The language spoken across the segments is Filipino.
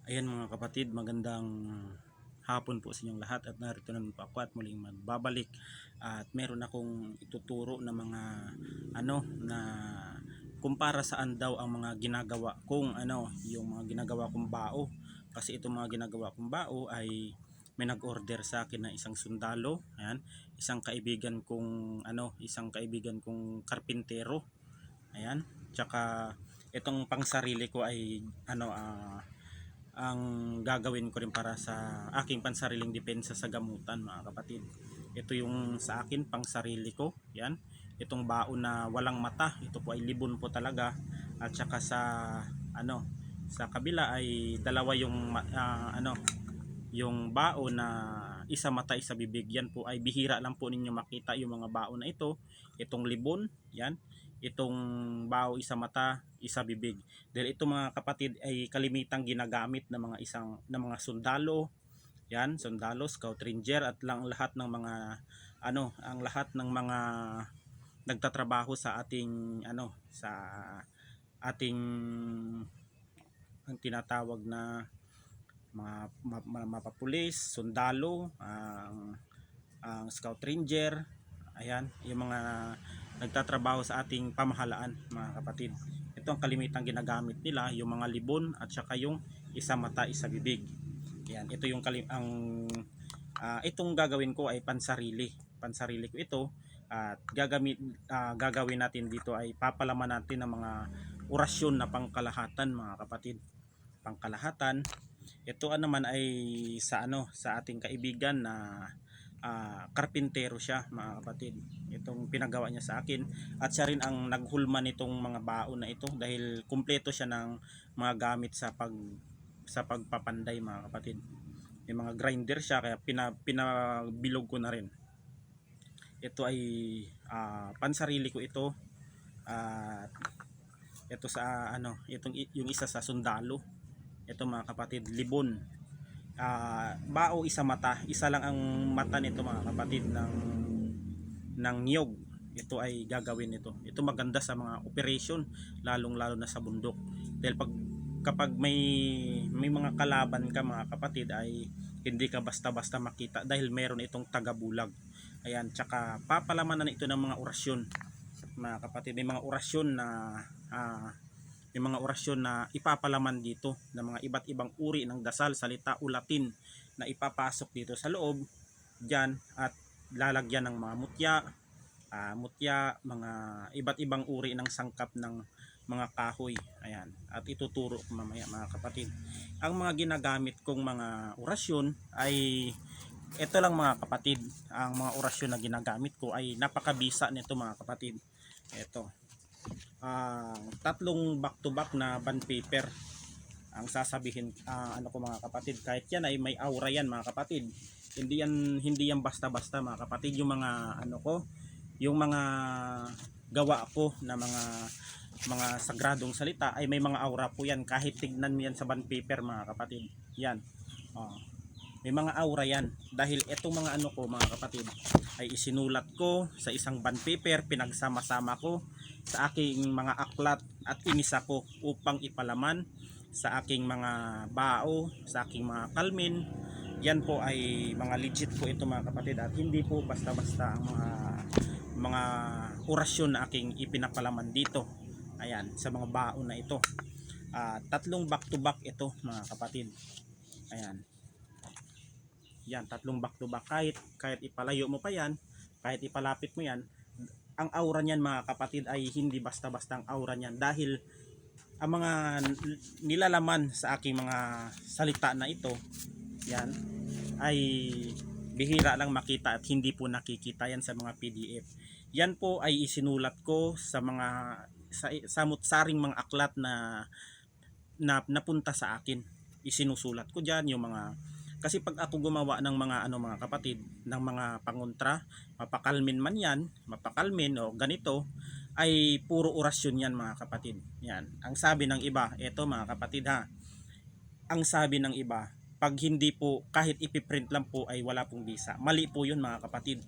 Ayan mga kapatid, magandang hapon po sa inyong lahat at narito naman po ako at muling magbabalik at meron akong ituturo na mga na kumpara saan daw ang mga ginagawa kong yung mga ginagawa kong bao. Kasi itong mga ginagawa kong bao ay may nag-order sa akin na isang sundalo, ayan, isang kaibigan kong karpintero. Ayan, tsaka itong pangsarili ko ay ang gagawin ko rin para sa aking pansariling depensa sa gamutan mga kapatid. Ito yung sa akin pang sarili ko. Yan. Itong baon na walang mata, ito po ay libon po talaga. At saka sa kabila ay dalawa yung yung baon na isa mata isa bibig. Yan po ay bihira lang po ninyo makita yung mga baon na ito. Itong libon, yan. Itong bao isa mata isa bibig, dahil ito mga kapatid ay kalimitang ginagamit ng mga sundalo, yan, sundalo, scout ranger at lahat ng mga ang lahat ng mga nagtatrabaho sa ating sa ating ang tinatawag na mapapulis, sundalo, ang scout ranger, ayan, yung mga nagtatrabaho sa ating pamahalaan mga kapatid. Ito ang kalimitang ginagamit nila, yung mga libon at saka yung isa mata isa bibig. Yan, ito yung itong gagawin ko ay pansarili ko ito. At gagawin natin dito ay papalaman natin ng mga orasyon na pangkalahatan mga kapatid. Pangkalahatan. Ito naman ay sa ating kaibigan na karpintero siya mga kapatid. Itong pinagawa niya sa akin at siya rin ang naghulma nitong mga baon na ito dahil kumpleto siya ng mga gamit sa pagpapanday mga kapatid. May mga grinder siya kaya pinabilog ko na rin. Ito ay pansarili ko ito. At ito yung isa sa sundalo. Ito mga kapatid, libon. Bao isa mata, isa lang ang mata nito mga kapatid ng niyog. Ito ay gagawin ito maganda sa mga operation, lalong lalo na sa bundok, dahil kapag may mga kalaban ka mga kapatid ay hindi ka basta basta makita dahil meron itong tagabulag. Ayan, tsaka papalamanan ito ng mga orasyon mga kapatid. May mga orasyon na ipapalaman dito ng mga iba't ibang uri ng dasal, salita o Latin na ipapasok dito sa loob dyan at lalagyan ng mga mutya, mga iba't ibang uri ng sangkap ng mga kahoy. Ayan, at ituturo ko mamaya mga kapatid. Ang mga ginagamit kong mga orasyon ay ito lang mga kapatid. Ang mga orasyon na ginagamit ko ay napakabisa nito mga kapatid. Ito, tatlong back to back na bond paper ang sasabihin ko mga kapatid. Kahit yan ay may aura yan mga kapatid, hindi yan basta basta mga kapatid. Yung mga yung mga gawa ko na mga sagradong salita ay may mga aura po yan. Kahit tignan mo yan sa bond paper mga kapatid, yan, may mga aura yan dahil itong mga ko mga kapatid ay isinulat ko sa isang bond paper, pinagsama-sama ko sa aking mga aklat at inisa ko upang ipalaman sa aking mga bao, sa aking mga kalmin. Yan po ay mga legit po ito mga kapatid at hindi po basta-basta ang mga orasyon na aking ipinapalaman dito. Ayan, sa mga bao na ito. Tatlong back to back ito mga kapatid. Ayan. Yan, tatlong back to back. Kahit ipalayo mo pa yan, kahit ipalapit mo yan, ang aura niyan mga kapatid ay hindi basta-basta ang aura niyan dahil ang mga nilalaman sa aking mga salita na ito, yan, ay bihira lang makita at hindi po nakikita yan sa mga PDF. Yan po ay isinulat ko sa mga samut-saring mga aklat na napunta sa akin. Isinusulat ko diyan yung mga, kasi pag ako gumawa ng mga mga kapatid, ng mga pangontra, mapakalmin man yan, mapakalmin o ganito, ay puro orasyon yan mga kapatid. Yan. Ang sabi ng iba, eto mga kapatid ang sabi ng iba, pag hindi po, kahit ipiprint lang po ay wala pong bisa. Mali po yun mga kapatid.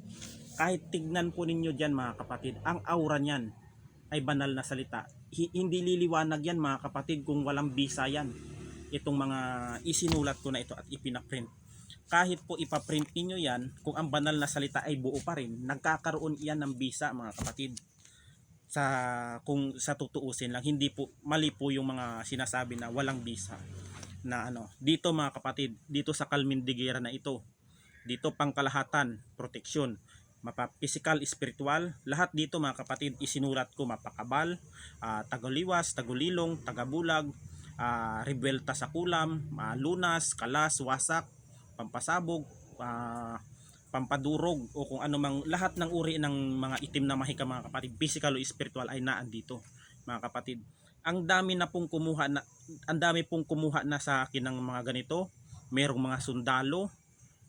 Kahit tignan po ninyo dyan mga kapatid, ang aura niyan ay banal na salita. Hindi liliwanag yan mga kapatid kung walang bisa yan. itong mga isinulat ko na ito at ipinaprint. Kahit po ipaprint niyo yan, kung ang banal na salita ay buo pa rin, nagkakaroon iyan ng bisa mga kapatid. Kung sa tutuusin lang, hindi po mali po yung mga sinasabi na walang bisa na dito mga kapatid, dito sa Kalmindigera na ito, dito pangkalahatan, proteksyon, physical, spiritual, lahat dito mga kapatid isinulat ko, mapakabal, tagaliwas, tagulilong, tagabulag, rebuelta sa kulam, lunas, kalas, wasak, pampasabog, pampadurog, o kung ano mang lahat ng uri ng mga itim na mahika mga kapatid, physical o spiritual ay naandito mga kapatid. Ang dami pong kumuha na sa akin ng mga ganito. Merong mga sundalo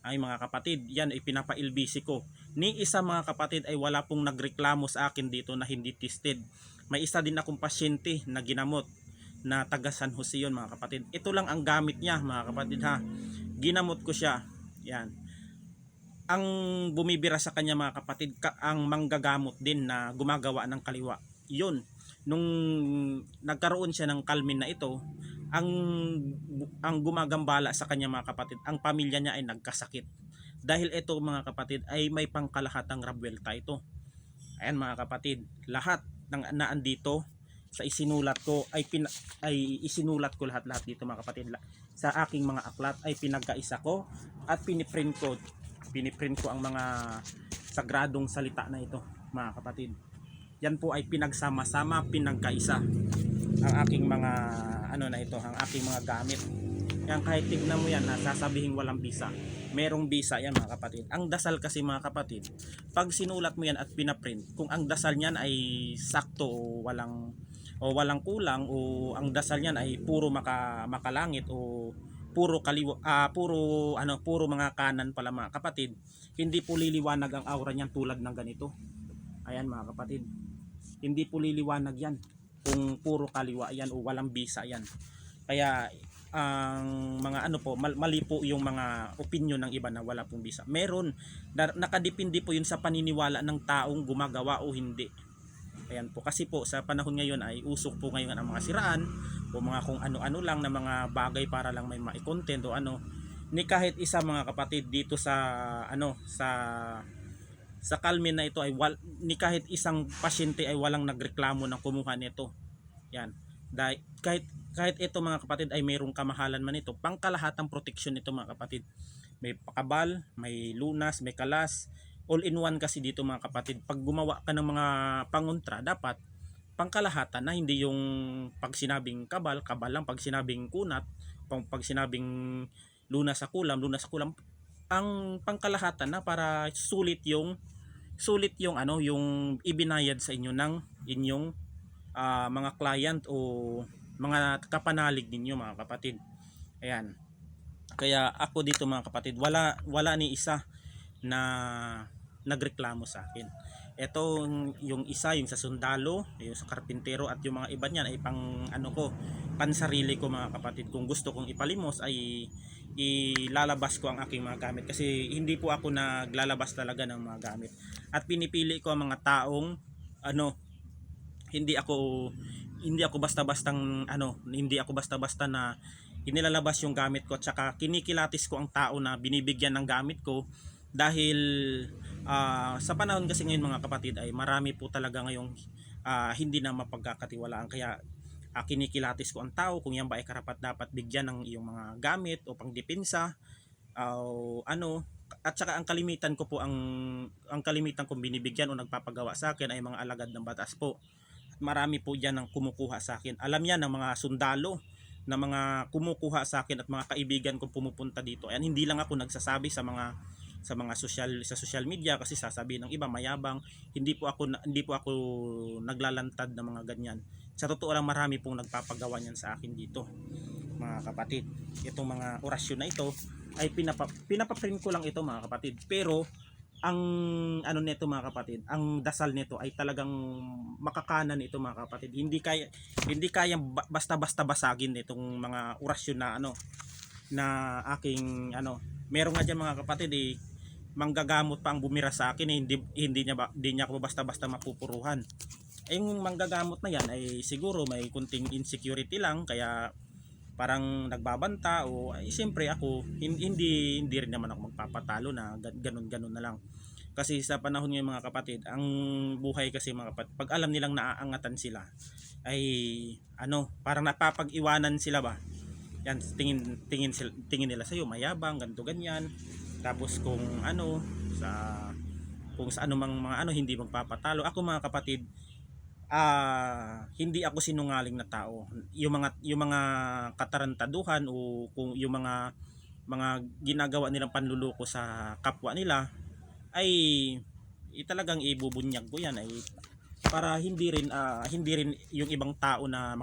ay mga kapatid, yan ay pinapailbisi ko. Ni isa mga kapatid ay wala pong nagreklamo sa akin dito na hindi tested. May isa din akong pasyente na ginamot na taga San Jose yun mga kapatid. Ito lang ang gamit niya mga kapatid ha. Ginamot ko siya. Yan. Ang bumibira sa kanya mga kapatid, ang manggagamot din na gumagawa ng kaliwa. Yun. Nung nagkaroon siya ng kalmin na ito, ang gumagambala sa kanya mga kapatid, ang pamilya niya ay nagkasakit. Dahil ito mga kapatid ay may pangkalahatang rabwelta ito. Ayan mga kapatid, lahat ng naandito sa isinulat ko ay isinulat ko lahat dito mga kapatid. Sa aking mga aklat ay pinagkaisa ko at piniprint ko ang mga sagradong salita na ito mga kapatid. Yan po ay pinagsama-sama, pinagkaisa ang aking mga ang aking mga gamit. Yan, kahit tignan mo yan, sasabihin walang bisa. Merong bisa yan mga kapatid. Ang dasal kasi mga kapatid, pag sinulat mo yan at pinaprint, kung ang dasal niyan ay sakto o walang kulang, o ang dasal niyan ay puro makalangit o puro puro mga kanan pala mga kapatid, hindi po liliwanag ang aura niyan tulad ng ganito. Ayan mga kapatid, hindi po liliwanag yan kung puro kaliwa yan o walang bisa yan. Kaya ang mga mali po yung mga opinion ng iba na wala pong bisa. Meron, nakadepende po yun sa paniniwala ng taong gumagawa o hindi. Ayan po, kasi po sa panahon ngayon ay usok po ngayon ang mga siraan o mga kung ano-ano lang na mga bagay para lang may ma-content o ni kahit isa mga kapatid dito sa Kalmin na ito ay ni kahit isang pasyente ay walang nagreklamo ng kumuha nito. Yan. Dahil kahit ito mga kapatid ay mayroong kamahalan man ito, pangkalahatang proteksyon ito mga kapatid. May pakabal, may lunas, may kalas, all in one kasi dito mga kapatid. Pag gumawa ka ng mga pangontra, dapat pangkalahatan na, hindi yung pag sinabing kabal lang, pag sinabing kunat, pag sinabing lunas sa kulam, ang pangkalahatan na para sulit yung yung ibinayad sa inyo ng inyong mga client o mga kapanalig ninyo mga kapatid. Ayan. Kaya ako dito mga kapatid, wala ni isa na nagreklamo sa akin. Ito yung isa, yung sa sundalo, yung sa karpintero, at yung mga iba niyan ay pansarili ko mga kapatid. Kung gusto kong ipalimos ay ilalabas ko ang aking mga gamit, kasi hindi po ako naglalabas talaga ng mga gamit. At pinipili ko ang mga taong hindi ako basta-basta na inilalabas yung gamit ko, at saka kinikilatis ko ang tao na binibigyan ng gamit ko. Dahil sa panahon kasi ngayon mga kapatid ay marami po talaga ngayong hindi na mapagkakatiwalaan. Kaya kinikilatis ko ang tao kung yan ba ay karapat dapat bigyan ng iyong mga gamit o pangdepensa at saka ang kalimitan kong binibigyan o nagpapagawa sa akin ay mga alagad ng batas po. Marami po diyan ang kumukuha sa akin. Alam yan ng mga sundalo na mga kumukuha sa akin at mga kaibigan kong pumupunta dito. Ayan, hindi lang ako nagsasabi sa social media, kasi sasabihin ng iba mayabang. Hindi po ako naglalantad ng mga ganyan. Sa totoo lang, marami pong nagpapagawa niyan sa akin dito mga kapatid. Itong mga orasyon na ito ay pinapaprint ko lang ito mga kapatid. Pero ang nito mga kapatid, ang dasal nito ay talagang makakanan ito mga kapatid. Hindi kaya basta-basta basagin itong mga orasyon na aking meron nga diyan mga kapatid manggagamot pa ang bumira sa akin hindi niya ako basta-basta mapupuruhan. Yung manggagamot na yan ay siguro may kunting insecurity lang, kaya parang nagbabanta o ay, siyempre ako hindi rin naman ako magpapatalo na ganun na lang. Kasi sa panahon ngayon mga kapatid, ang buhay kasi mga kapatid, pag alam nilang naaangatan sila ay ano, parang napapag-iwanan sila ba. Yan, tingin nila sa iyo mayabang, ganto ganyan. Tapos kung ano sa anumang mga ano hindi magpapatalo. Ako mga kapatid, hindi ako sinungaling na tao. Yung mga katarantaduhan o kung yung mga ginagawa nilang panluloko sa kapwa nila ay talagang ibubunyag ko yan ay para hindi rin yung ibang tao na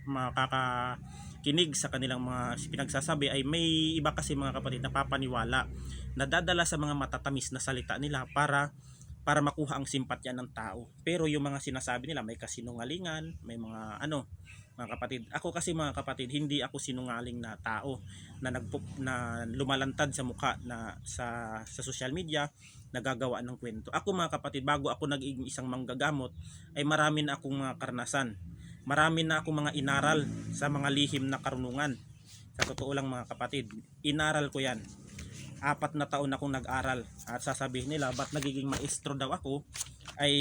makakakinig sa kanilang mga pinagsasabi ay may iba kasi mga kapatid napapaniwala, nadadala sa mga matatamis na salita nila para makuha ang simpatya ng tao. Pero yung mga sinasabi nila may kasinungalingan, may mga ano, mga kapatid. Ako kasi mga kapatid, hindi ako sinungaling na tao na lumalantad sa mukha na sa social media, nagagawa ng kwento. Ako mga kapatid, bago ako naging isang manggagamot, ay marami na akong mga karanasan. Marami na akong mga inaral sa mga lihim na karunungan. Sa totoo lang mga kapatid, inaral ko yan. 4 na taon akong nag-aral at sasabihin nila ba't nagiging maestro daw ako ay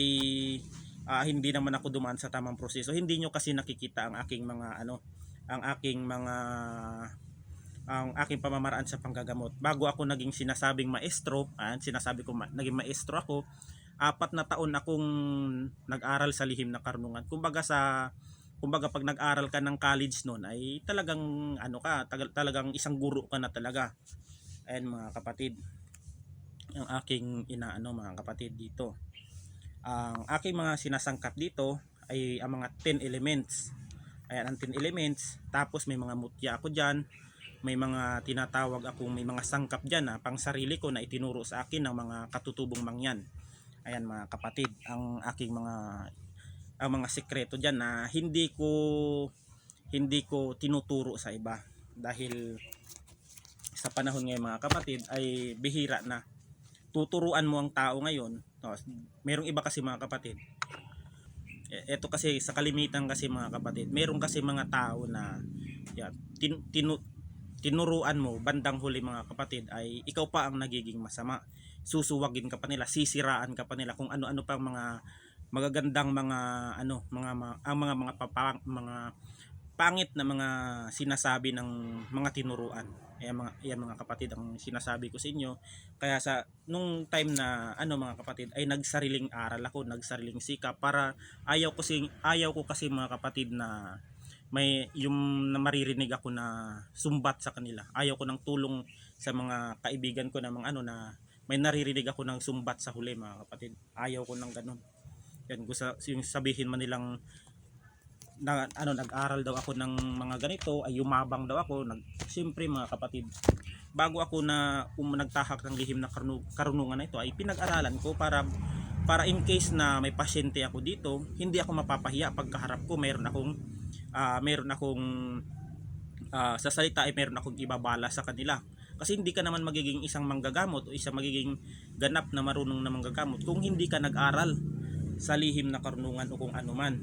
hindi naman ako dumaan sa tamang proseso. Hindi nyo kasi nakikita ang aking mga ano, ang aking pamamaraan sa panggagamot. Bago ako naging sinasabing maestro, sinasabi ko naging maestro ako, 4 na taon akong nag-aral sa lihim na karunungan. Kumbaga pag nag-aral ka ng college noon ay talagang ano ka, talagang isang guro ka na talaga. Ayan mga kapatid, ang aking inaano mga kapatid dito. Ang aking mga sinasangkap dito ay ang mga 10 elements. Ayan ang 10 elements. Tapos may mga mutya ako dyan. May mga tinatawag akong may mga sangkap dyan pang sarili ko na itinuro sa akin ng mga katutubong mangyan. Ayan mga kapatid, ang mga sekreto dyan na hindi ko tinuturo sa iba. Dahil sa panahon ngayon mga kapatid ay bihira na tuturuan mo ang tao ngayon. Merong iba kasi mga kapatid, eto kasi sa kalimitan kasi mga kapatid, meron kasi mga tao na yan, tinuruan mo bandang huli mga kapatid ay ikaw pa ang nagiging masama. Susuwagin ka pa nila, sisiraan ka pa nila kung ano-ano pang mga magagandang mga ano, mga pangit na mga sinasabi ng mga tinuruan. Ayan mga kapatid ang sinasabi ko sa inyo. Kaya nung time na ano mga kapatid ay nagsariling aral ako, nagsariling sikap para ayaw ko kasi mga kapatid na may yung na maririnig ako na sumbat sa kanila. Ayaw ko ng tulong sa mga kaibigan ko na mga ano na may naririnig ako ng sumbat sa huli mga kapatid. Ayaw ko ng ganun. Yan, gusto yung sabihin man nilang nag-aral daw ako ng mga ganito ay yumabang daw ako. Siyempre mga kapatid, bago ako nagtahak ng lihim na karunungan na ito ay pinag-aralan ko para in case na may pasyente ako dito, hindi ako mapapahiya pagkaharap ko. Meron akong sa salita ay meron akong ibabala sa kanila. Kasi hindi ka naman magiging isang manggagamot o isang magiging ganap na marunong na manggagamot kung hindi ka nag-aral sa lihim na karunungan o kung ano man.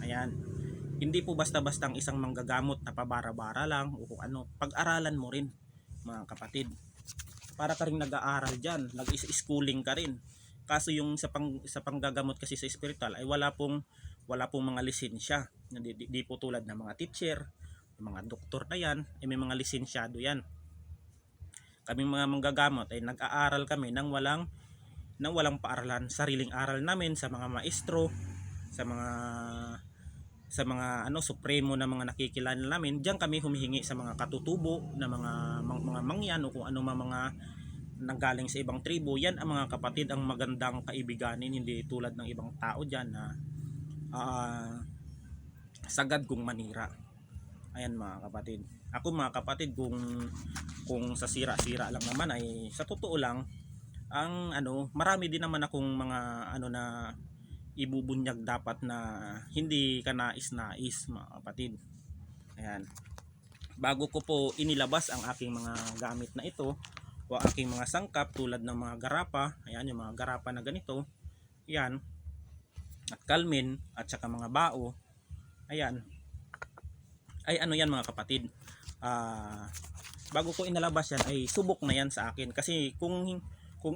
Ayan. Hindi po basta-basta ang isang manggagamot na pabara-bara lang o kung ano. Pag-aralan mo rin mga kapatid. Para ka rin nag-aaral dyan, nag-schooling ka rin. Kaso yung sa panggagamot kasi sa spiritual ay wala pong mga lisensya. Di po tulad ng mga teacher, mga doktor na yan, ay may mga lisensyado yan. Kaming mga manggagamot ay nag-aaral kami nang walang paaralan. Sariling aral namin sa mga maestro, sa mga supremo na mga nakikilala namin. Diyan kami humihingi sa mga katutubo na mga mangyan o kung ano mga nanggaling sa ibang tribo. Yan ang mga kapatid ang magandang kaibiganin, hindi tulad ng ibang tao diyan na sagad kung manira. Ayan mga kapatid. Ako mga kapatid, kung sa sira-sira lang naman ay sa totoo lang marami din naman akong mga na ibubunyag dapat na hindi ka nais-nais mga kapatid. Ayan. Bago ko po inilabas ang aking mga gamit na ito o aking mga sangkap tulad ng mga garapa, ayan yung mga garapa na ganito, ayan, at kalmin at saka mga bao, ayan, ay yan mga kapatid, bago ko inalabas yan ay subok na yan sa akin, kasi kung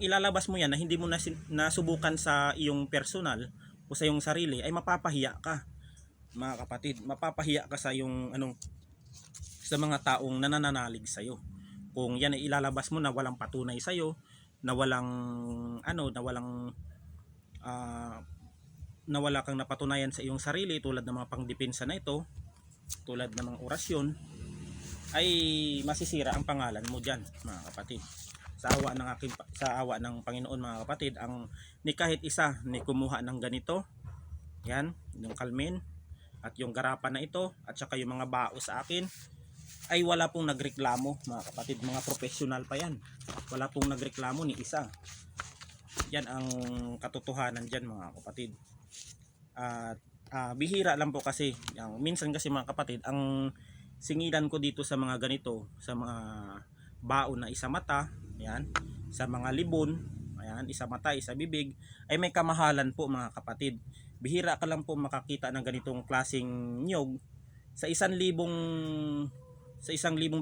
ilalabas mo yan na hindi mo nasubukan sa iyong personal o sa iyong sarili, ay mapapahiya ka mga kapatid, mapapahiya ka sa iyong sa mga taong nananalig sa iyo. Kung yan ay ilalabas mo na walang patunay sa iyo, na walang na wala kang napatunayan sa iyong sarili, tulad ng mga pangdepensa na ito, tulad ng mga orasyon, ay masisira ang pangalan mo diyan mga kapatid. Sa awa ng Panginoon mga kapatid, ang ni kahit isa ni kumuha ng ganito, yan, yung kalmin at yung garapan na ito at saka yung mga bao sa akin, ay wala pong nagreklamo mga kapatid, mga professional pa yan, wala pong nagreklamo ni isa. Yan ang katotohanan diyan mga kapatid. At bihira lang po kasi, minsan kasi mga kapatid, ang singilan ko dito sa mga ganito, sa mga baon na isa mata, yan, sa mga libon, ayan, isa mata, isa bibig, ay may kamahalan po mga kapatid. Bihira ka lang po makakita ng ganitong klaseng nyog. Sa 1,000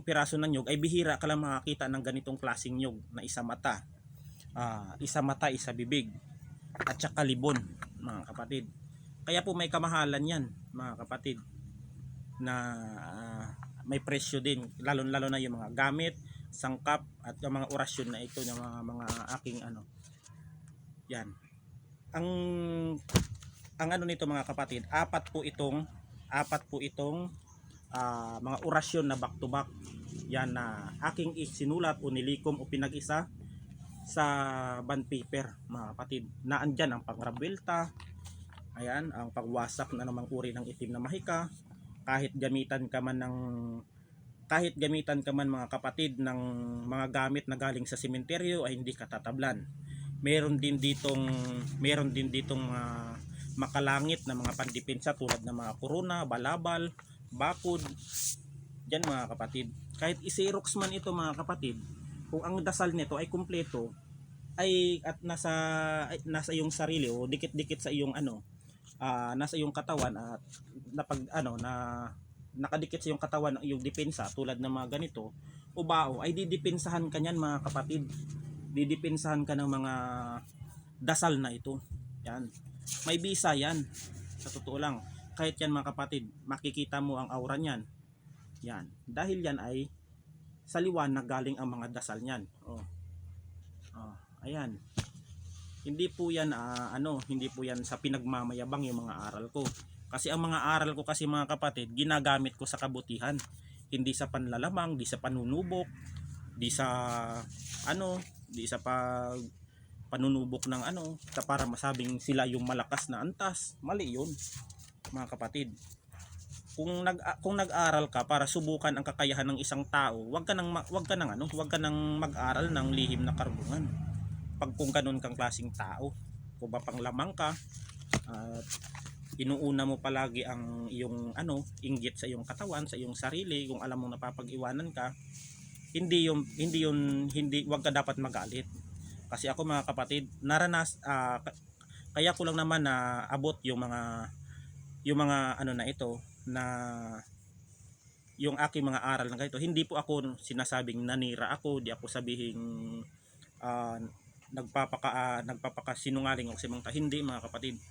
piraso ng nyog ay bihira ka lang makakita ng ganitong klaseng nyog na isa mata, isa bibig, at saka libon mga kapatid. Kaya po may kamahalan yan mga kapatid, na may presyo din, lalo na yung mga gamit, sangkap at yung mga orasyon na ito ng mga aking yan. Ang nito mga kapatid, apat po itong mga orasyon na back to back yan, na aking isinulat o nilikom o pinag-isa sa bond paper mga kapatid, na andyan ang pangrabelta, ayan, ang pagwasak na namang uri ng itim na mahika, kahit gamitan ka man mga kapatid ng mga gamit na galing sa sementeryo, ay hindi katatablan. Meron din ditong makalangit na mga pandepensa tulad ng mga korona, balabal, bakod, dyan mga kapatid. Kahit i-xerox man ito mga kapatid, kung ang dasal nito ay kumpleto, ay at nasa iyong sarili o dikit-dikit sa iyong nasa iyong katawan, at nakadikit sa iyong katawan ang iyong depensa tulad ng mga ganito o bao, ay didepensahan ka niyan mga kapatid. Didepensahan ka ng mga dasal na ito. Yan. May bisa yan. Sa totoo lang. Kahit yan mga kapatid, makikita mo ang aura niyan. Yan. Dahil yan ay sa liwanag galing ang mga dasal niyan. Ayan. Hindi po yan hindi po yan sa pinagmamayabang yung mga aral ko. Kasi ang mga aral ko kasi mga kapatid, ginagamit ko sa kabutihan. Hindi sa panlalamang, di sa panunubok, di sa panunubok ng para masabing sila yung malakas na antas. Mali yun, mga kapatid. Kung nag-aral ka para subukan ang kakayahan ng isang tao, wag ka nang mag-aral ng lihim na karunungan. Kung ganun kang klaseng tao, kung ba panglamang ka at inuuna mo palagi ang iyong inggit sa iyong katawan, sa iyong sarili, kung alam mong napapag-iwanan ka, wag ka dapat magalit. Kasi ako mga kapatid, kaya ko lang naman na abot yung mga na ito, na yung aking mga aral na ganito. Hindi po ako sinasabing nanira ako, di ako sabihing nagpapakasinungaling o simangta. Hindi mga kapatid.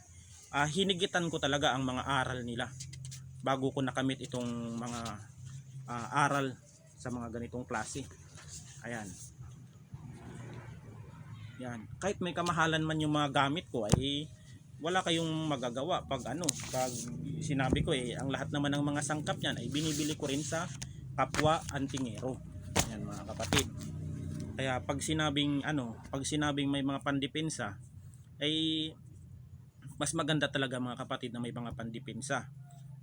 Hinigitan ko talaga ang mga aral nila bago ko nakamit itong mga aral sa mga ganitong klase. Ayan. Yan. Kahit may kamahalan man yung mga gamit ko, ay wala kayong magagawa pag sinabi ko ang lahat naman ng mga sangkap niyan ay binibili ko rin sa kapwa antingero. Ayan mga kapatid. Kaya pag sinabing may mga pandepensa, ay mas maganda talaga mga kapatid na may mga pandepensa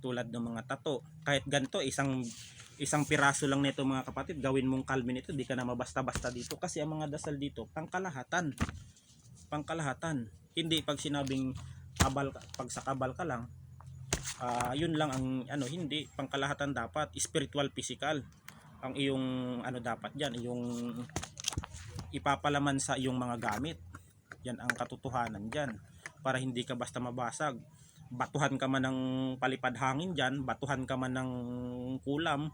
tulad ng mga tato. Kahit ganito, isang piraso lang nito mga kapatid, gawin mong kalmin ito, di ka na mabasta-basta dito, kasi ang mga dasal dito pangkalahatan. Hindi pag sinabing pag sa kabal ka lang, yun lang ang hindi pangkalahatan. Dapat spiritual, physical ang iyong dapat diyan, iyong ipapalaman sa iyong mga gamit. Yan ang katotohanan diyan, para hindi ka basta mabasag. Batuhan ka man ng palipad hangin diyan, batuhan ka man ng kulam,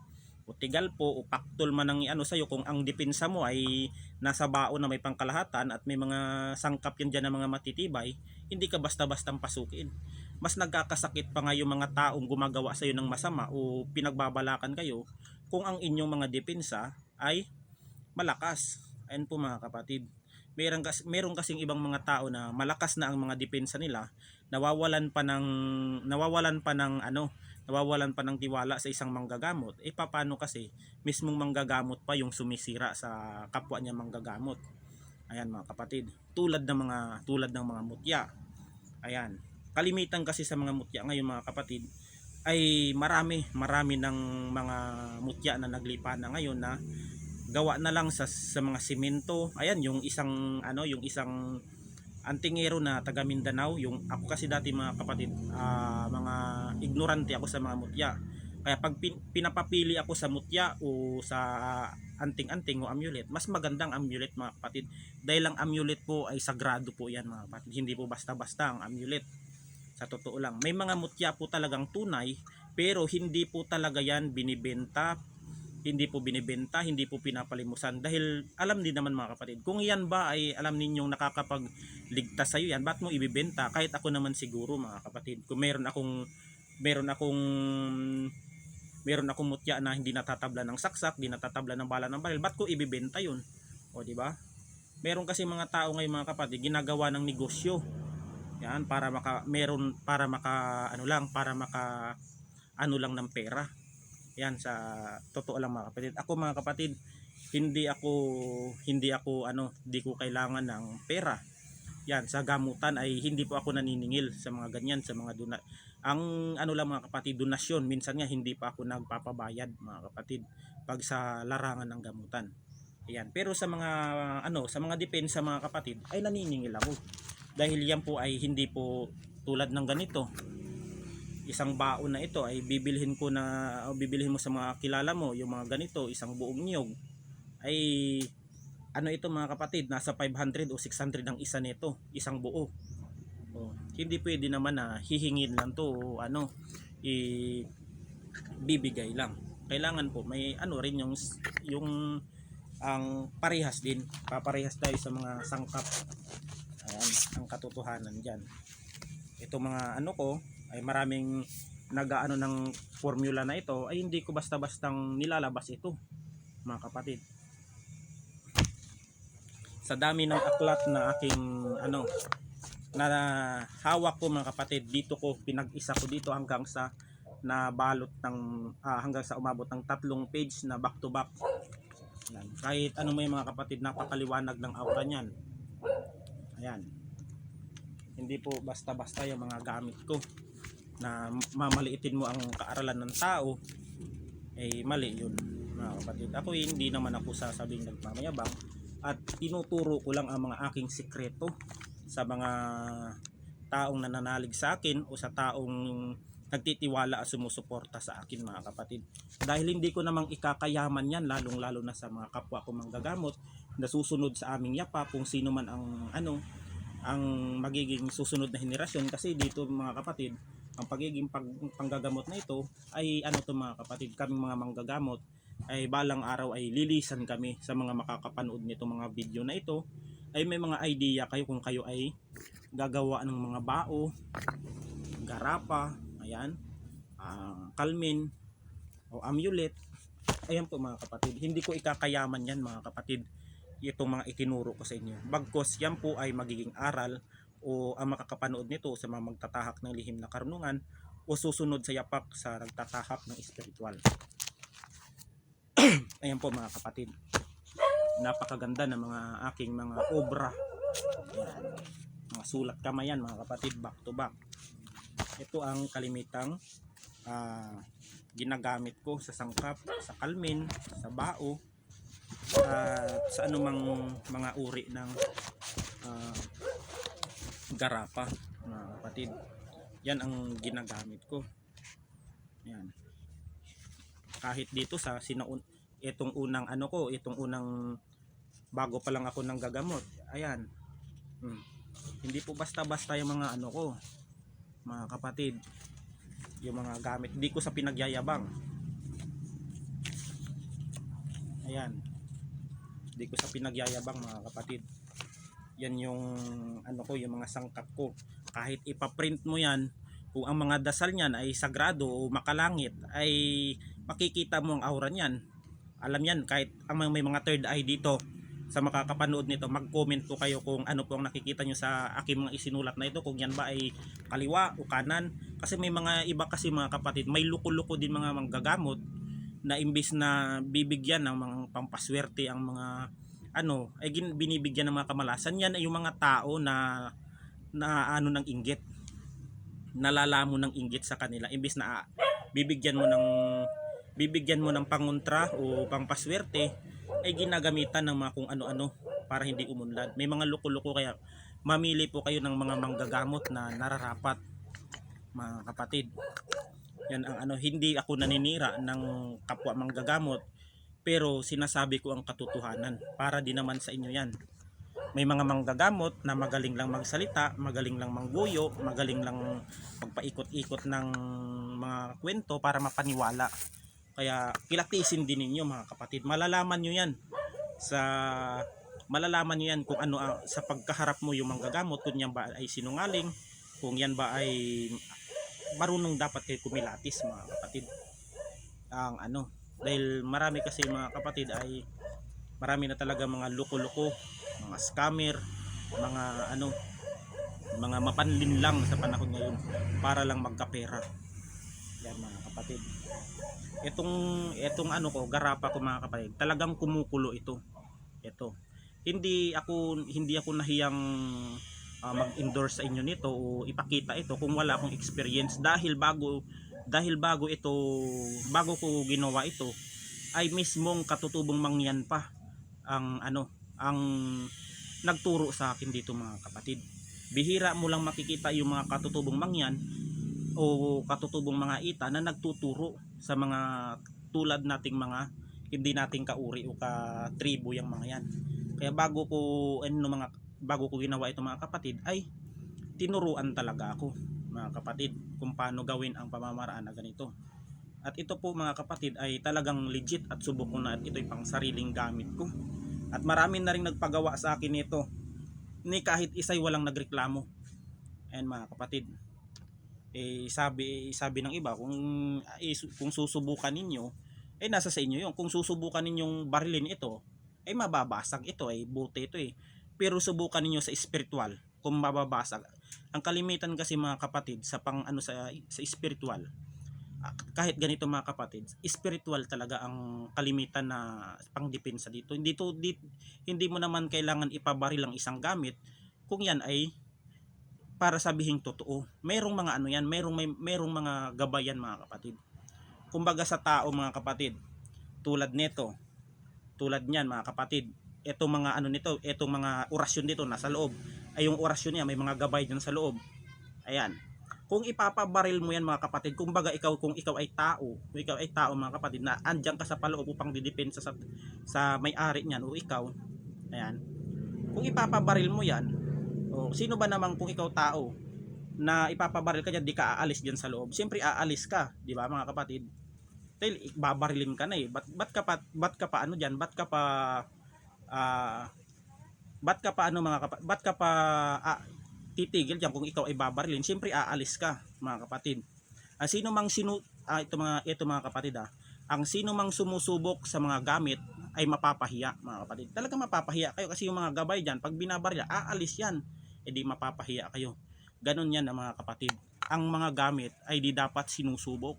o tigal po o paktol man ang ano sa'yo, kung ang depensa mo ay nasa baon na may pangkalahatan at may mga sangkap yan dyan na mga matitibay, hindi ka basta-bastang pasukin. Mas nagkakasakit pa nga yung mga taong gumagawa sa'yo ng masama o pinagbabalakan kayo kung ang inyong mga depensa ay malakas. Ayan po mga kapatid. Meron kasing ibang mga tao na malakas na ang mga depensa nila, nawawalan pa ng tiwala sa isang manggagamot. Paano kasi mismong manggagamot pa yung sumisira sa kapwa niya manggagamot. Ayan mga kapatid, tulad ng mga mutya. Ayan, kalimitan kasi sa mga mutya ngayon mga kapatid ay marami ng mga mutya na naglipa na ngayon na gawa na lang sa mga simento. Ayan, yung isang antingero na taga Mindanao, yung ako kasi dati mga kapatid, mga ignorante ako sa mga mutya. Kaya pag pinapapili ako sa mutya o sa anting-anting o amulet, mas magandang amulet mga kapatid. Dahil ang amulet po ay sagrado po yan mga kapatid. Hindi po basta-basta ang amulet. Sa totoo lang, may mga mutya po talagang tunay, pero hindi po talaga yan binibenta, hindi po pinapalimusan, dahil alam din naman mga kapatid, kung yan ba ay alam ninyong nakakapagligtas sa iyo yan, bakit mo ibibenta? Kahit ako naman siguro mga kapatid, kung meron akong mutya na hindi natatabla ng saksak, hindi natatabla ng bala ng baril, bakit ko ibibenta yun? O di ba? Meron kasi mga tao ngayon mga kapatid, ginagawa ng negosyo yan para maka ano lang ng pera. Yan, sa totoo lang mga kapatid. Ako mga kapatid, hindi ko kailangan ng pera. Yan, sa gamutan ay hindi po ako naniningil sa mga ganyan, sa mga ang ano lang mga kapatid, donasyon. Minsan nga hindi pa ako nagpapabayad mga kapatid pag sa larangan ng gamutan. Ayan, pero sa mga depensa mga kapatid ay naniningil ako. Dahil yan po ay hindi po tulad ng ganito. Isang baon na ito ay bibilhin mo sa mga kilala mo, yung mga ganito, isang buong niyog ay ano ito mga kapatid, nasa 500 o 600 ang isa nito, isang buo. Hindi pwede naman na hihingin lang to o bibigay lang. Kailangan po may rin yung ang parehas din, paparehas tayo sa mga sangkap. Ayan ang katotohanan diyan. Ito mga ay maraming nagaano ng formula na ito, ay hindi ko basta-bastang nilalabas ito mga kapatid. Sa dami ng aklat na aking na hawak ko mga kapatid, dito ko pinag-isa ko dito hanggang sa hanggang sa umabot ng 3 page na back to back. Yan. Kahit may mga kapatid, napakaliwanag ng aura niyan. Ayan, hindi po basta-basta yung mga gamit ko na mamaliitin mo ang kaaralan ng tao, mali yun mga kapatid. Ako hindi naman ako sasabing nagmamayabang, at tinuturo ko lang ang mga aking sikreto sa mga taong nananalig sa akin o sa taong nagtitiwala at sumusuporta sa akin mga kapatid. Dahil hindi ko namang ikakayaman yan, lalong lalo na sa mga kapwa ko manggagamot na susunod sa aming yapa, kung sino man ang magiging susunod na henerasyon. Kasi dito mga kapatid, ang pagiging panggagamot na ito ay mga kapatid, kaming mga manggagamot ay balang araw ay lilisan kami sa mga makakapanood nito mga video na ito. Ay may mga idea kayo kung kayo ay gagawa ng mga bao, garapa, ayan, kalmin o amulet. Ayan po mga kapatid, hindi ko ikakayaman yan mga kapatid, itong mga itinuro ko sa inyo. Bagkos yan po ay magiging aral o ang makakapanood nito sa mga magtatahak ng lihim na karunungan o susunod sa yapak sa nagtatahak ng espiritual. Ayan po mga kapatid, napakaganda ng mga aking mga obra. Ayan, mga sulat kamayan mga kapatid, back to back. Ito ang kalimitang ginagamit ko sa sangkap, sa kalmin, sa bao, at sa anumang mga uri ng garapa mga kapatid. Yan ang ginagamit ko. Yan. Kahit dito sa itong unang bago pa lang ako nang gagamot. Ayan. Hindi po basta-basta yung mga ko, mga kapatid. Yung mga gamit, hindi ko sa pinagyayabang. Ayan. Hindi ko sa pinagyayabang mga kapatid. Yan yung ano ko, yung mga sangkap ko. Kahit ipaprint mo yan, kung ang mga dasal niyan ay sagrado o makalangit, ay makikita mo ang aura niyan. Alam yan, kahit ang may mga third eye dito sa makakapanood nito, mag-comment po kayo kung ano po ang nakikita nyo sa aking mga isinulat na ito, kung yan ba ay kaliwa o kanan. Kasi may mga iba kasi mga kapatid, may luko-luko din mga manggagamot na imbis na bibigyan ng mga pampaswerte ang mga ano, ay binibigyan ng mga kamalasan. Yan ay yung mga tao na ano ng inggit, nalalaman ng inggit sa kanila, imbis na bibigyan mo ng pangontra o pampaswerte, ay ginagamitan ng mga kung ano-ano para hindi umunlad. May mga luko-luko, kaya mamili po kayo ng mga manggagamot na nararapat mga kapatid. Yan ang ano, hindi ako naninira ng kapwa manggagamot, pero sinasabi ko ang katotohanan para din naman sa inyo yan. May mga manggagamot na magaling lang magsalita, magaling lang mangguyo, magaling lang magpaikot-ikot ng mga kwento para mapaniwala. Kaya kilatisin din ninyo mga kapatid. Malalaman nyo yan kung ano sa pagkaharap mo yung manggagamot, kung yan ba ay sinungaling, kung yan ba ay marunong dapat kayo kumilatis mga kapatid. Ang ano, dahil marami kasi mga kapatid ay marami na talaga mga loko-loko, mga scammer, mga ano, mga mapanlinlang sa panahon ngayon para lang magkapera. Yan mga kapatid. Etong ano ko, garapa ko mga kapatid, talagang kumukulo ito. Ito. Hindi ako nahiyang mag-endorse sa inyo nito o ipakita ito kung wala akong experience, dahil bago ko ginawa ito, ay mismong katutubong mangyan pa ang nagturo sa akin dito mga kapatid. Bihira mo lang makikita yung mga katutubong mangyan o katutubong mga ita na nagtuturo sa mga tulad nating mga hindi nating kauri o katribo yung mga yan. Kaya bago ko ginawa ito mga kapatid, ay tinuruan talaga ako mga kapatid kung paano gawin ang pamamaraan na ganito. At ito po mga kapatid ay talagang legit at subok ko na, at ito'y pang sariling gamit ko. At marami na rin nagpagawa sa akin nito, ni kahit isa'y walang nagreklamo. Ayan mga kapatid. Sabi ng iba, kung susubukan ninyo, nasa sa inyo yun. Kung susubukan ninyong barilin ito, ay mababasag ito, ay buti ito eh. Pero subukan ninyo sa spiritual, kung mababasag. Ang kalimitan kasi mga kapatid sa sa spiritual, kahit ganito mga kapatid, spiritual talaga ang kalimitan na pangdepensa dito. Hindi mo naman kailangan ipabaril ang isang gamit kung yan ay para sabihing totoo. Merong mga ano yan, merong mga gabayan mga kapatid. Kumbaga sa tao mga kapatid, tulad niyan mga kapatid, etong mga ano nito, etong mga orasyon dito nasa loob, ay yung orasyon niya may mga gabay diyan sa loob. Ayan. Kung ipapabaril mo yan mga kapatid, kumbaga kung ikaw ay tao mga kapatid, na andyan ka sa paloob upang didepensa sa may-ari niyan o ikaw, ayan. Kung ipapabaril mo yan, o sino ba naman kung ikaw tao na ipapabaril ka diyan, di ka aalis diyan sa loob? Siyempre aalis ka, di ba mga kapatid? Dahil babarilin ka na eh. Ba't ka pa ano diyan? Ba't ka pa titigil diyan kung ikaw ay babarilin? Siyempre aalis ka mga kapatid. Ito mga kapatid, ang sino mang sumusubok sa mga gamit ay mapapahiya mga kapatid. Talaga mapapahiya kayo, kasi yung mga gabay diyan pag binabaril, aalis yan. Di mapapahiya kayo. Ganon yan mga kapatid. Ang mga gamit ay di dapat sinusubok.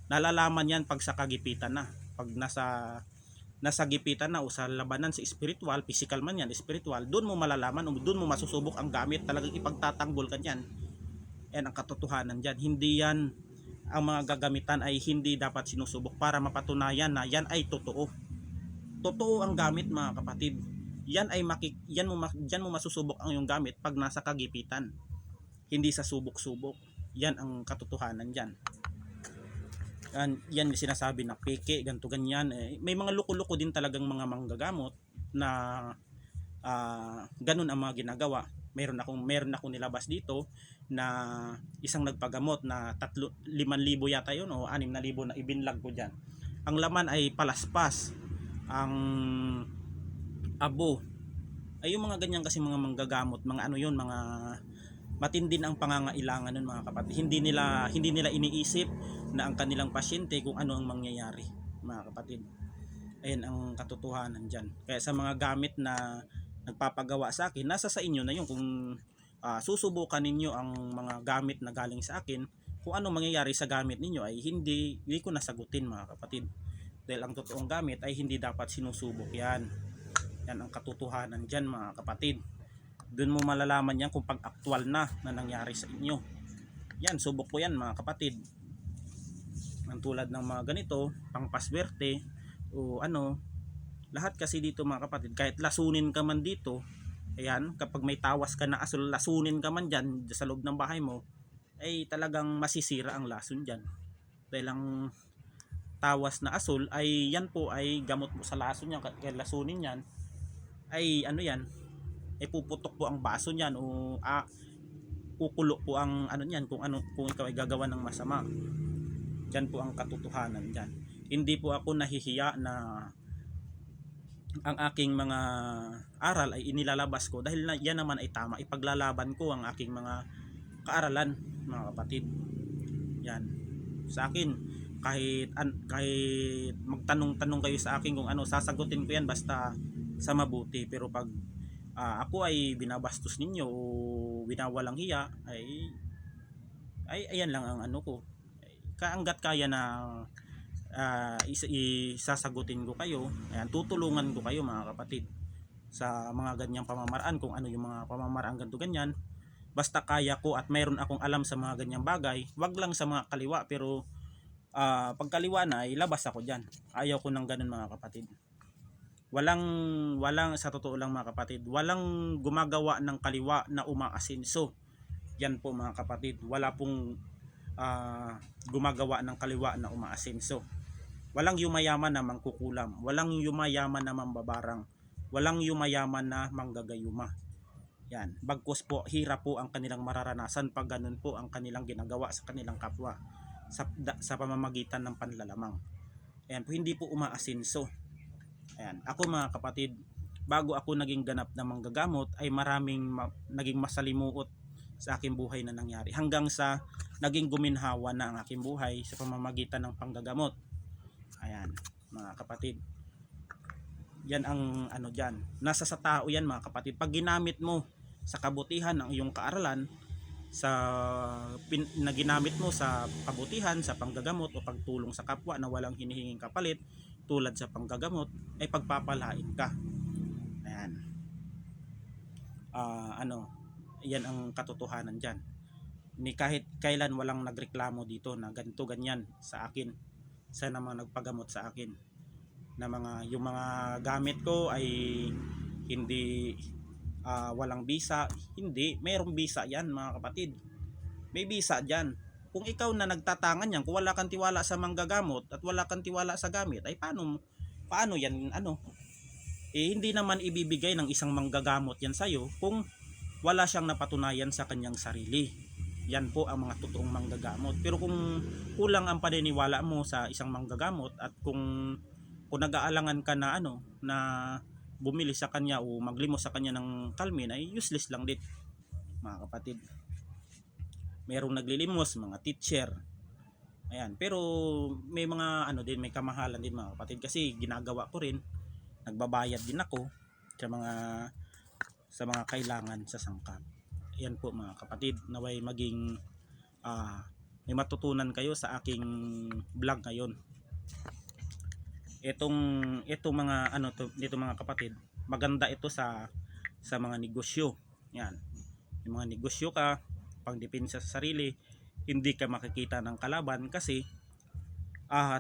Nalalaman yan pag sa kagipitan na. Pag nasa gipitan na o sa labanan sa spiritual, physical man yan, spiritual, doon mo malalaman o doon mo masusubok ang gamit. Talagang ipagtatanggol ka yan. Yan ang katotohanan dyan. Hindi yan, ang mga gagamitan ay hindi dapat sinusubok para mapatunayan na yan ay totoo. Totoo ang gamit mga kapatid. Yan mo masusubok ang yung gamit pag nasa kagipitan. Hindi sa subok-subok. Yan ang katotohanan dyan. Yan sinasabi na peke, ganto ganyan. May mga loko-loko din talagang mga manggagamot na ganun ang mga ginagawa. Meron akong nilabas dito na isang nagpagamot na 5,000 yata yun o 6,000 na ibinlag ko dyan. Ang laman ay palaspas. ang abo. Ay yung mga ganyan kasi mga manggagamot, mga ano yun, mga matindi na ang pangangailangan nun mga kapatid. Hindi nila iniisip na ang kanilang pasyente kung ano ang mangyayari mga kapatid. Ayan ang katotohanan dyan. Kaya sa mga gamit na nagpapagawa sa akin, nasa sa inyo na yun kung susubukan ninyo ang mga gamit na galing sa akin. Kung ano mangyayari sa gamit ninyo ay hindi ko nasagutin mga kapatid. Dahil ang totoong gamit ay hindi dapat sinusubok yan. Yan ang katotohanan dyan mga kapatid. Doon mo malalaman yan kung pag-aktual na nangyari sa inyo. Yan, subok po yan mga kapatid. Ang tulad ng mga ganito, pang paswerte o ano, lahat kasi dito mga kapatid, kahit lasunin ka man dito, ayan, kapag may tawas ka na asul, lasunin ka man dyan sa loob ng bahay mo, ay talagang masisira ang lason dyan. Dahil ang tawas na asul ay yan po ay gamot po sa lason yan, kaya lasunin yan ay ano yan, ay puputok po ang baso niyan o kukulo po ang ano niyan kung ikaw ay gagawa ng masama. Diyan po ang katotohanan diyan. Hindi po ako nahihiya na ang aking mga aral ay inilalabas ko dahil yan naman ay tama. Ipaglalaban ko ang aking mga kaaralan mga kapatid. Yan. Sa akin kahit magtanong-tanong kayo sa akin kung ano, sasagutin ko yan basta sa mabuti. Pero pag ako ay binabastos ninyo o binawalang hiya ay ayan lang ang ano ko. Kaanggat kaya na isasagutin ko kayo, ayan, tutulungan ko kayo mga kapatid sa mga ganyang pamamaraan, kung ano yung mga pamamaraan ganito ganyan. Basta kaya ko at mayroon akong alam sa mga ganyang bagay, wag lang sa mga kaliwa, pero pag kaliwa na ay labas ako dyan. Ayaw ko ng ganun mga kapatid. Walang sa totoo lang mga kapatid, walang gumagawa ng kaliwa na umaasenso. Yan po mga kapatid, wala pong gumagawa ng kaliwa na umaasenso. Walang yumayaman na mangkukulam, walang yumayaman na mambabarang, walang yumayaman na manggagayuma. Yan, bagkus po hirap po ang kanilang mararanasan pag ganun po ang kanilang ginagawa sa kanilang kapwa sa pamamagitan ng panlalamang. Ayan po, hindi po umaasenso. Ayan, ako mga kapatid, bago ako naging ganap na manggagamot ay maraming naging masalimuot sa aking buhay na nangyari, hanggang sa naging guminhawa na ang aking buhay sa pamamagitan ng panggagamot. Ayan mga kapatid, yan ang ano dyan, nasa sa tao yan mga kapatid. Pag ginamit mo sa kabutihan ng iyong kaaralan, na ginamit mo sa kabutihan, sa panggagamot o pagtulong sa kapwa na walang hinihinging kapalit tulad sa panggagamot, ay pagpapalain ka. Ayan. Yan ang katotohanan dyan. Kahit kailan walang nagreklamo dito na ganito ganyan sa akin, sa mga nagpagamot sa akin, na yung mga gamit ko ay hindi walang bisa. Hindi, mayroong bisa yan mga kapatid. May bisa dyan. Kung ikaw na nagtatangan yan, kung wala kang tiwala sa manggagamot at wala kang tiwala sa gamit, ay paano yan hindi naman ibibigay ng isang manggagamot yan sa'yo kung wala siyang napatunayan sa kanyang sarili. Yan po ang mga totoong manggagamot. Pero kung kulang ang paniniwala mo sa isang manggagamot at kung nag-aalangan ka na na bumili sa kanya o maglimos sa kanya ng kalmin, ay useless lang din mga kapatid. Merong naglilimos, mga teacher. Ayan, pero may mga may kamahalan din mga kapatid, kasi ginagawa ko rin, nagbabayad din ako sa mga kailangan sa sangkap. Ayan po mga kapatid, naway maging may matutunan kayo sa aking vlog ngayon. Itong mga dito mga kapatid, maganda ito sa mga negosyo. Yan, yung mga negosyo ka, pangdepensa sa sarili, hindi ka makikita ng kalaban kasi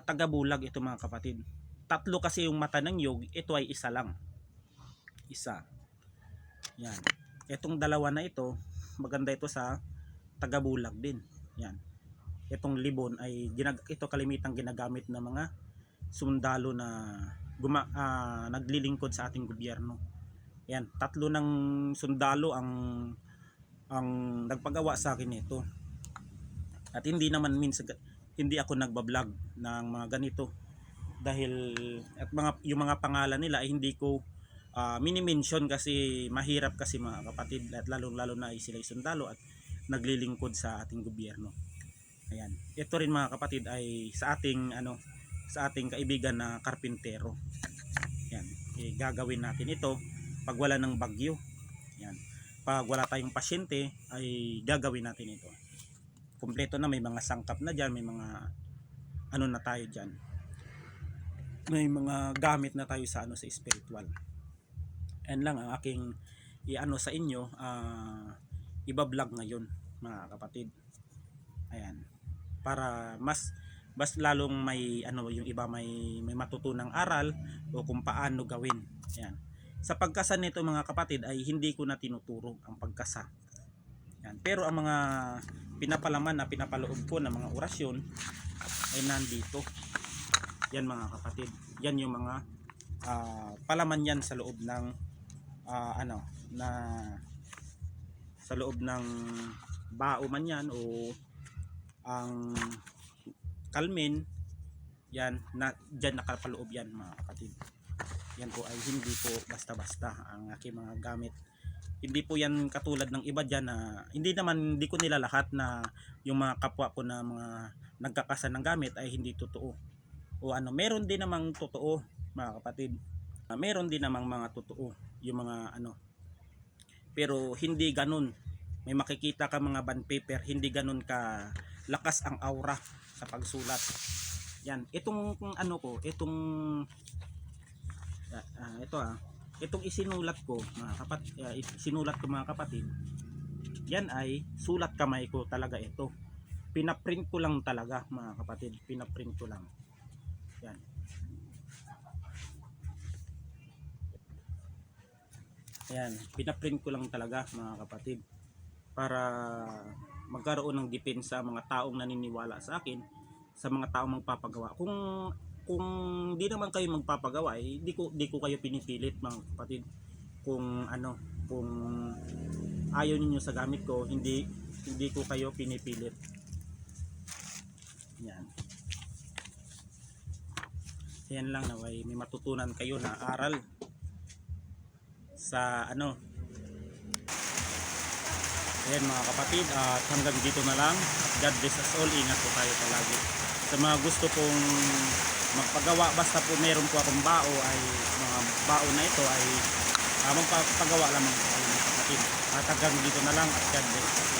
taga-bulag ito mga kapatid. Tatlo kasi yung mata ng nyog, ito ay isa lang. Isa. Yan. Itong dalawa na ito, maganda ito sa taga-bulag din. Yan. Itong libon ay ito kalimitang ginagamit ng mga sundalo na naglilingkod sa ating gobyerno. Yan, tatlo ng sundalo ang nagpagawa sa akin ito. At hindi naman hindi ako nagbablog ng mga ganito dahil at yung mga pangalan nila ay hindi ko mini-mention kasi mahirap kasi mga kapatid, at lalo na ay sila sundalo at naglilingkod sa ating gobyerno. Ayan. Ito rin mga kapatid ay sa ating kaibigan na karpintero. Yan. Gagawin natin ito pag wala ng bagyo. Yan. Pag wala tayong pasyente ay gagawin natin ito. Kumpleto na, may mga sangkap na diyan, may mga na tayo diyan. May mga gamit na tayo sa sa spiritual. Yan lang ang aking sa inyo, iba-vlog ngayon mga kapatid. Ayan. Para mas lalong may yung iba may matutunang aral o kung paano gawin. Ayan. Sa pagkasa nito mga kapatid ay hindi ko na tinuturo ang pagkasa. Ayan. Pero ang mga pinapalaman na pinapaloob ko ng mga orasyon ay nandito. Yan mga kapatid. Yan yung mga palaman yan sa loob ng sa loob ng bao man yan o ang kalmin yan na diyan nakapaloob yan mga kapatid. Yan po ay hindi po basta-basta ang aking mga gamit. Hindi po yan katulad ng iba diyan na hindi ko nila lahat na yung mga kapwa ko na mga nagkakasan ng gamit ay hindi totoo. O meron din namang totoo mga kapatid. Meron din namang mga totoo yung mga pero hindi ganun. May makikita ka mga bond paper, hindi ganun ka lakas ang aura sa pagsulat. Yan, itong itong isinulat ko mga mga kapatid. Yan ay sulat kamay ko talaga ito. Pinaprint ko lang talaga mga kapatid, pinaprint ko lang. Yan. Ayan, pinaprint ko lang talaga mga kapatid para magkaroon ng depensa mga taong naniniwala sa akin, sa mga taong magpapagawa. Kung di naman kayo magpapagawa, di ko kayo pinipilit mga kapatid. Kung ayaw niyo sa gamit ko, hindi ko kayo pinipilit. Yan. Yan lang na may matutunan kayo na aral sa Ayan mga kapatid, at hanggang dito na lang. God bless us all. Ingat po tayo palagi. Sa mga gusto pong magpagawa, basta po meron po akong bao, ay mga bao na ito ay magpapagawa lamang po kayo mga kapatid. At hanggang dito na lang, at God bless.